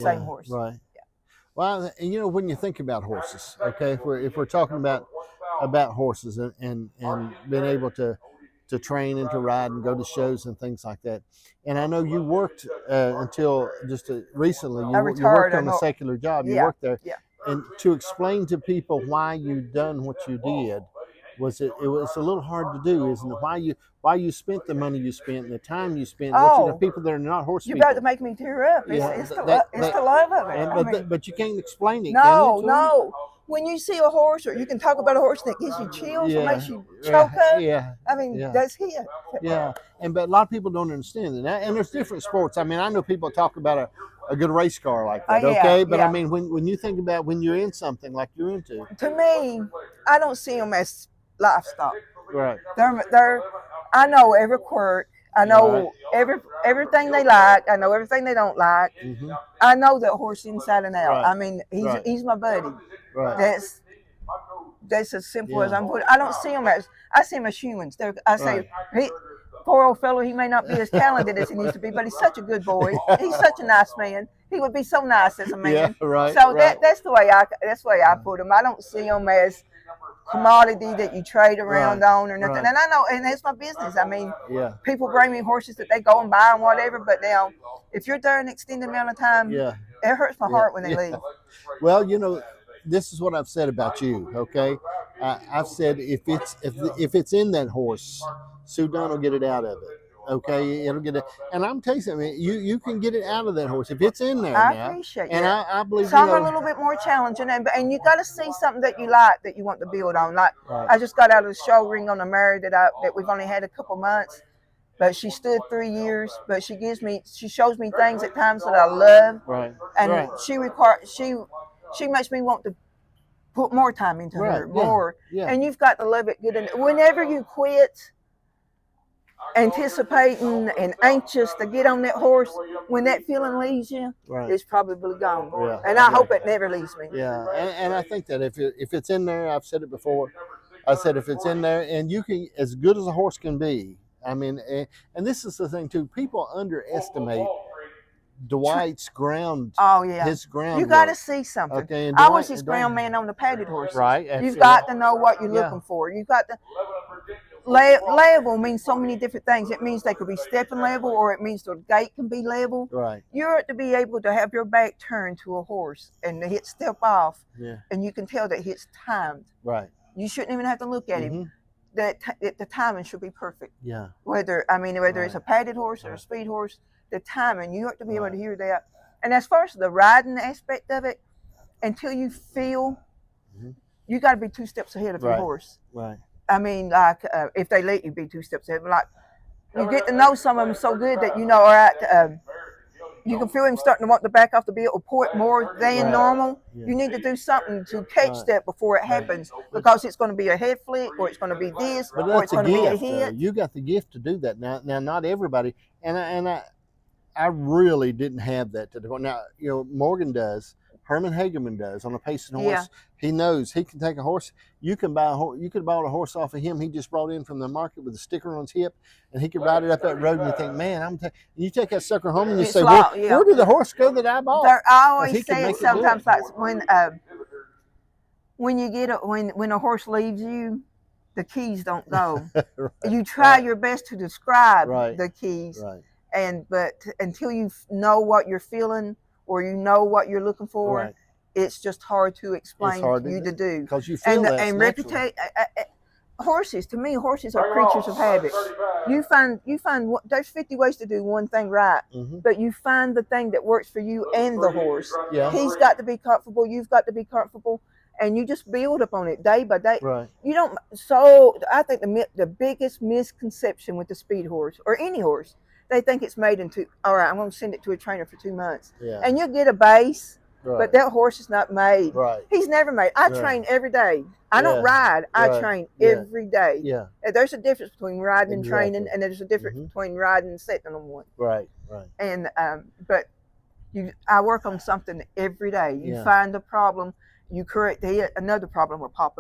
same horse. Right. Yeah. Well, you know, when you think about horses, okay, if we're talking about horses and being able to train and to ride and go to shows and things like that. And I know you worked until just recently. You worked on a secular job. You worked there. Yeah. And to explain to people why you done what you did, it was a little hard to do, isn't it? Why you spent the money you spent and the time you spent, people that are not horse people. You're about to make me tear up. It's the love of it. But you can't explain it, no, can you? No. When you see a horse, or you can talk about a horse that gives you chills or makes you choke up. Yeah. I mean, that's it. Yeah. But a lot of people don't understand that. And there's different sports. I mean, I know people talk about a good race car like that, okay? But I mean, when you think about when you're in something like you're into. To me, I don't see them as livestock. Right. I know every quirk. I know everything they like. I know everything they don't like. Mm-hmm. I know that horse inside and out. Right. I mean, he's my buddy. Right. That's as simple as I'm putting. I don't see them as, I see them as humans. I say, poor old fellow, he may not be as talented as he needs to be, but he's such a good boy. He's such a nice man. He would be so nice as a man. Yeah, right. So right. that's the way I put him. I don't see them as commodity that you trade around on or nothing. And I know, and that's my business. I mean, people bring me horses that they go and buy and whatever, but now if you're there an extended amount of time, it hurts my heart when they leave. Well, you know, this is what I've said about you, okay? I've said if it's in that horse, Sue Dunn will get it out of it. Okay, it'll get it, and I'm telling you, I mean, you can get it out of that horse if it's in there. I appreciate and I believe some are a little bit more challenging, and you got to see something that you like that you want to build on. Like I just got out of the show ring on a mare that we've only had a couple months, but she stood 3 years. But she shows me things at times that I love, and she makes me want to put more time into her, more. And you've got to love it good. And whenever you quit anticipating and anxious to get on that horse, when that feeling leaves you, it's probably gone. And I hope it never leaves me. And I think that if it's in there, I've said it before, I said if it's in there and you can, as good as a horse can be, I mean, and this is the thing too, people underestimate Dwight's ground. Oh yeah, his ground. You got to see something. Okay, I was his ground man on the padded horse. Right. You've got to know what you're looking for. You've got to. Level means so many different things. It means they could be stepping level, or it means the gait can be level. Right. You're to be able to have your back turned to a horse and the hit step off, and you can tell that hit's timed. Right. You shouldn't even have to look at him. That the timing should be perfect. Yeah. Whether it's a padded horse or a speed horse, the timing, you have to be able to hear that. And as far as the riding aspect of it, until you feel, you got to be 2 steps ahead of your horse. Right. I mean, like if they let you be 2 steps ahead, like you get to know some of them so good that you know, all right, you can feel him starting to want to back off the bill or point more than normal. You need to do something to catch that before it happens, because it's going to be a head flick, or it's going to be this, or it's going to be a hit. You got the gift to do that. Now, not everybody, and I really didn't have that to the point. Now, you know, Morgan does. Herman Hageman does on a pacing horse. Yeah. He knows he can take a horse. You can buy a horse. You could buy a horse off of him. He just brought in from the market with a sticker on his hip, and he could ride it up that road. And you think, man, and you take that sucker home and you say, where did the horse go that I bought? I always say it sometimes, like when you get when a horse leaves you, the keys don't go. You try your best to describe the keys, but until you know what you're feeling, or you know what you're looking for, it's just hard to explain to do. Because you feel that. And reputation. Horses, to me, horses are creatures of habit. You find there's 50 ways to do one thing right, but you find the thing that works for you and the horse. He's got to be comfortable. You've got to be comfortable, and you just build upon it day by day. You don't. So I think the biggest misconception with the speed horse or any horse, they think it's made into, all right, I'm going to send it to a trainer for 2 months. And you'll get a base, but that horse is not made. He's never made. I train every day. I don't ride. I train every day. There's a difference between riding and training, and there's a difference between riding and sitting on one. And, but I work on something every day. You find a problem, you correct it, another problem will pop up.